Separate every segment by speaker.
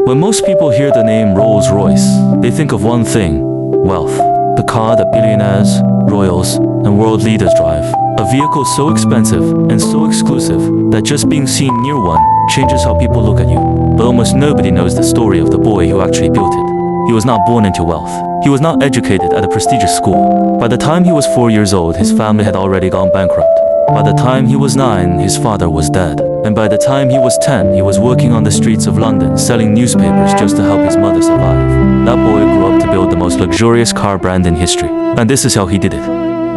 Speaker 1: When most people hear the name Rolls-Royce, they think of one thing: wealth. The car that billionaires, royals, and world leaders drive. A vehicle so expensive and so exclusive that just being seen near one changes how people look at you. But almost nobody knows the story of the boy who actually built it. He was not born into wealth. He was not educated at a prestigious school. By the time he was 4 years old, his family had already gone bankrupt. By the time he was 9, his father was dead. And by the time he was 10, he was working on the streets of London, selling newspapers just to help his mother survive. That boy grew up to build the most luxurious car brand in history. And this is how he did it.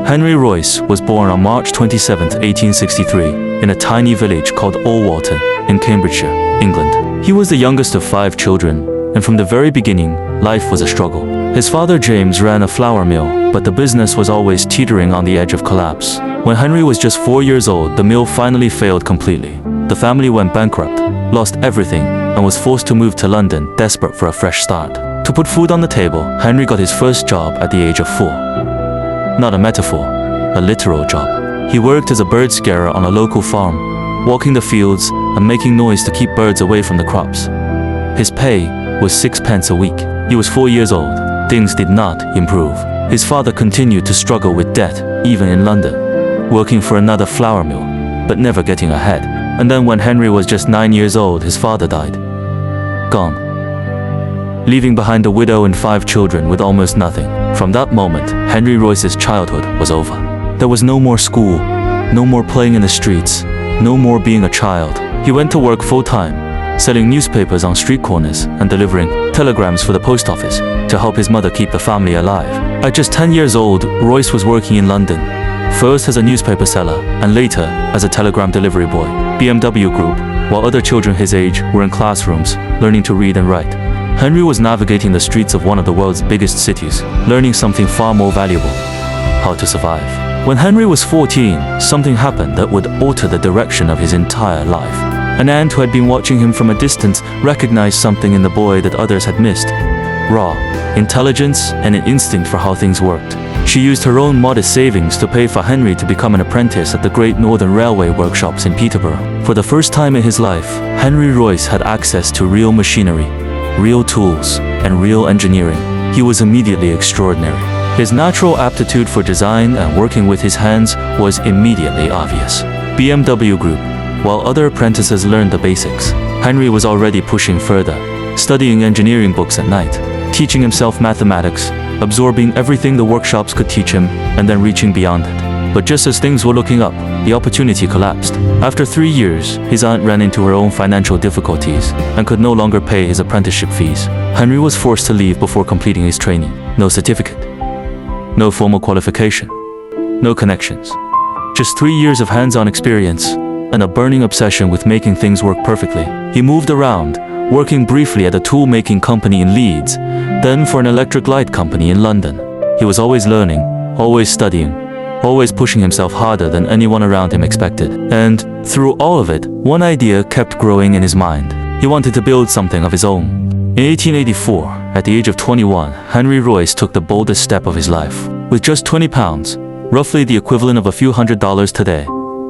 Speaker 1: Henry Royce was born on March 27, 1863, in a tiny village called Alwalton in Cambridgeshire, England. He was the youngest of 5 children, and from the very beginning, life was a struggle. His father James ran a flour mill, but the business was always teetering on the edge of collapse. When Henry was just 4 years old, the mill finally failed completely. The family went bankrupt, lost everything, and was forced to move to London, desperate for a fresh start. To put food on the table, Henry got his first job at the age of 4. Not a metaphor, a literal job. He worked as a bird scarer on a local farm, walking the fields and making noise to keep birds away from the crops. His pay was 6 pence a week. He was 4 years old. Things did not improve. His father continued to struggle with debt, even in London, working for another flour mill, but never getting ahead. And then when Henry was just 9 years old, his father died. Gone. Leaving behind a widow and 5 children with almost nothing. From that moment, Henry Royce's childhood was over. There was no more school, no more playing in the streets, no more being a child. He went to work full-time, selling newspapers on street corners and delivering telegrams for the post office to help his mother keep the family alive. At just 10 years old, Royce was working in London, first as a newspaper seller and later as a telegram delivery boy. BMW Group, while other children his age were in classrooms, learning to read and write. Henry was navigating the streets of one of the world's biggest cities, learning something far more valuable: how to survive. When Henry was 14, something happened that would alter the direction of his entire life. An aunt who had been watching him from a distance recognized something in the boy that others had missed: raw intelligence and an instinct for how things worked. She used her own modest savings to pay for Henry to become an apprentice at the Great Northern Railway workshops in Peterborough. For the first time in his life, Henry Royce had access to real machinery, real tools, and real engineering. He was immediately extraordinary. His natural aptitude for design and working with his hands was immediately obvious. BMW Group. While other apprentices learned the basics, Henry was already pushing further, studying engineering books at night, teaching himself mathematics, absorbing everything the workshops could teach him, and then reaching beyond it. But just as things were looking up, the opportunity collapsed. After 3 years, his aunt ran into her own financial difficulties and could no longer pay his apprenticeship fees. Henry was forced to leave before completing his training. No certificate, no formal qualification, no connections. Just 3 years of hands-on experience and a burning obsession with making things work perfectly. He moved around, working briefly at a tool-making company in Leeds, then for an electric light company in London. He was always learning, always studying, always pushing himself harder than anyone around him expected. And through all of it, one idea kept growing in his mind. He wanted to build something of his own. In 1884, at the age of 21, Henry Royce took the boldest step of his life. With just £20, roughly the equivalent of a few $100s today,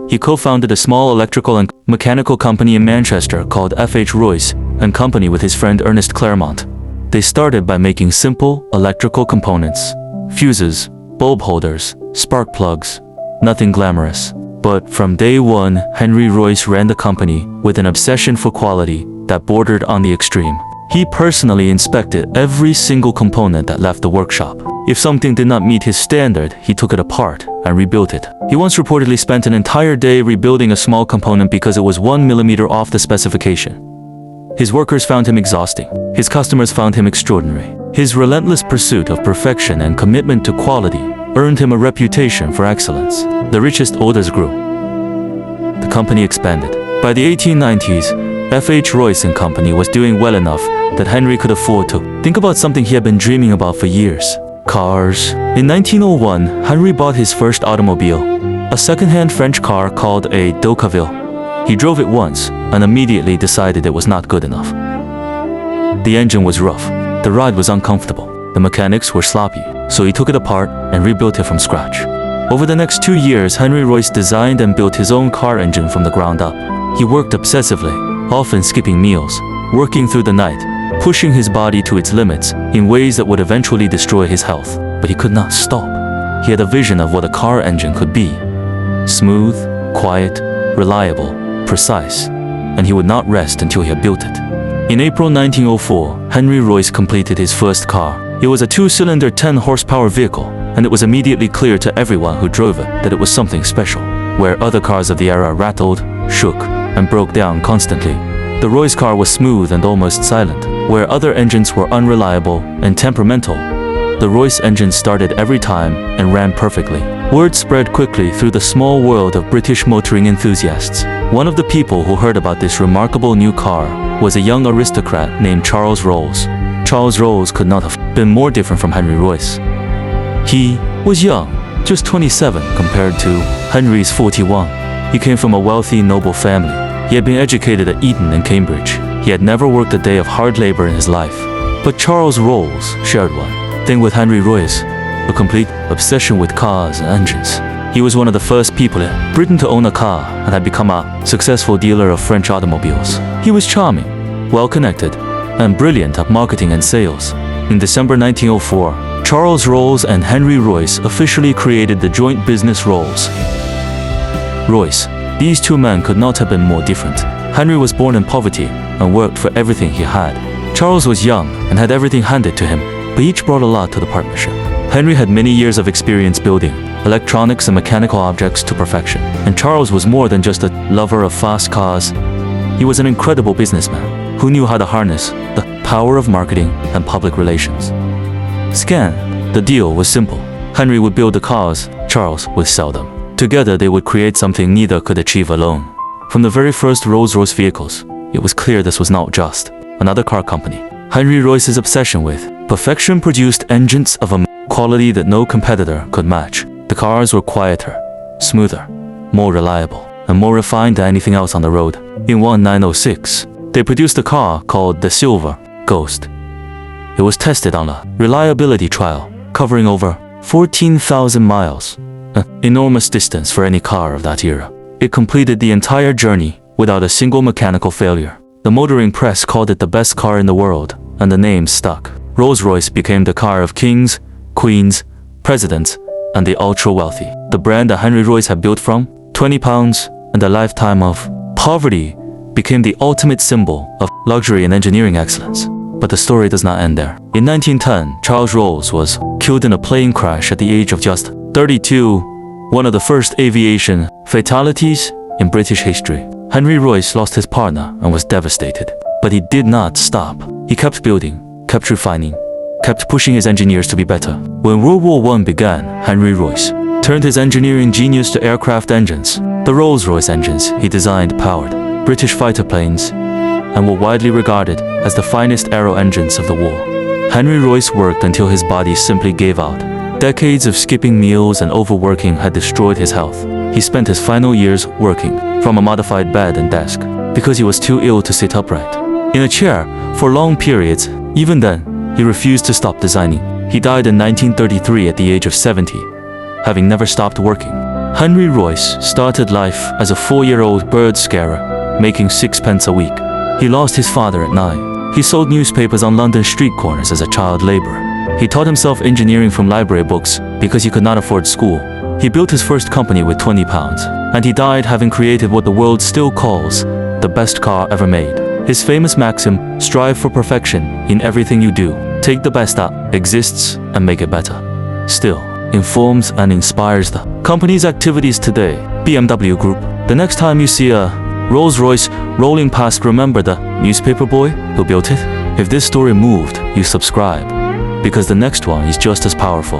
Speaker 1: he co-founded a small electrical and mechanical company in Manchester called F.H. Royce and Company with his friend Ernest Claremont. They started by making simple electrical components: fuses, bulb holders, spark plugs, nothing glamorous. But from day one, Henry Royce ran the company with an obsession for quality that bordered on the extreme. He personally inspected every single component that left the workshop. If something did not meet his standard, he took it apart and rebuilt it. He once reportedly spent an entire day rebuilding a small component because it was 1 millimeter off the specification. His workers found him exhausting. His customers found him extraordinary. His relentless pursuit of perfection and commitment to quality earned him a reputation for excellence. The richest orders grew. The company expanded. By the 1890s, F.H. Royce and Company was doing well enough that Henry could afford to think about something he had been dreaming about for years: cars. In 1901, Henry bought his first automobile, a second-hand French car called a Decauville. He drove it once and immediately decided it was not good enough. The engine was rough. The ride was uncomfortable. The mechanics were sloppy, so he took it apart and rebuilt it from scratch. Over the next 2 years, Henry Royce designed and built his own car engine from the ground up. He worked obsessively, often skipping meals, working through the night, pushing his body to its limits in ways that would eventually destroy his health. But he could not stop. He had a vision of what a car engine could be. Smooth, quiet, reliable, precise, and he would not rest until he had built it. In April 1904, Henry Royce completed his first car. It was a 2-cylinder 10-horsepower vehicle, and it was immediately clear to everyone who drove it that it was something special. Where other cars of the era rattled, shook, and broke down constantly, the Royce car was smooth and almost silent. Where other engines were unreliable and temperamental, the Royce engine started every time and ran perfectly. Word spread quickly through the small world of British motoring enthusiasts. One of the people who heard about this remarkable new car was a young aristocrat named Charles Rolls. Charles Rolls could not have been more different from Henry Royce. He was young, just 27 compared to Henry's 41. He came from a wealthy, noble family. He had been educated at Eton and Cambridge. He had never worked a day of hard labor in his life. But Charles Rolls shared one thing with Henry Royce, a complete obsession with cars and engines. He was one of the first people in Britain to own a car and had become a successful dealer of French automobiles. He was charming, well-connected, and brilliant at marketing and sales. In December 1904, Charles Rolls and Henry Royce officially created the joint business Rolls-Royce. These two men could not have been more different. Henry was born in poverty and worked for everything he had. Charles was young and had everything handed to him, but each brought a lot to the partnership. Henry had many years of experience building electronics and mechanical objects to perfection, and Charles was more than just a lover of fast cars. He was an incredible businessman who knew how to harness the power of marketing and public relations. The deal was simple. Henry would build the cars, Charles would sell them. Together they would create something neither could achieve alone. From the very first Rolls-Royce vehicles, it was clear this was not just another car company. Henry Royce's obsession with perfection produced engines of a quality that no competitor could match. The cars were quieter, smoother, more reliable, and more refined than anything else on the road. In 1906, they produced a car called the Silver Ghost. It was tested on a reliability trial, covering over 14,000 miles, an enormous distance for any car of that era. It completed the entire journey without a single mechanical failure. The motoring press called it the best car in the world, and the name stuck. Rolls-Royce became the car of kings, queens, presidents, and the ultra-wealthy. The brand that Henry Royce had built from £20 and a lifetime of poverty became the ultimate symbol of luxury and engineering excellence. But the story does not end there. In 1910, Charles Rolls was killed in a plane crash at the age of just 32, one of the first aviation fatalities in British history. Henry Royce lost his partner and was devastated. But he did not stop. He kept building, kept refining, kept pushing his engineers to be better. When World War I began, Henry Royce turned his engineering genius to aircraft engines. The Rolls-Royce engines he designed powered British fighter planes and were widely regarded as the finest aero engines of the war. Henry Royce worked until his body simply gave out. Decades of skipping meals and overworking had destroyed his health. He spent his final years working from a modified bed and desk because he was too ill to sit upright in a chair for long periods. Even then, he refused to stop designing. He died in 1933 at the age of 70, having never stopped working. Henry Royce started life as a 4-year-old bird scarer, making 6 pence a week. He lost his father at 9. He sold newspapers on London street corners as a child laborer. He taught himself engineering from library books because he could not afford school. He built his first company with £20, and he died having created what the world still calls the best car ever made. His famous maxim, strive for perfection in everything you do, take the best that exists and make it better, still informs and inspires the company's activities today. BMW Group. The next time you see a Rolls-Royce rolling past, remember the newspaper boy who built it. If this story moved you, subscribe, because the next one is just as powerful.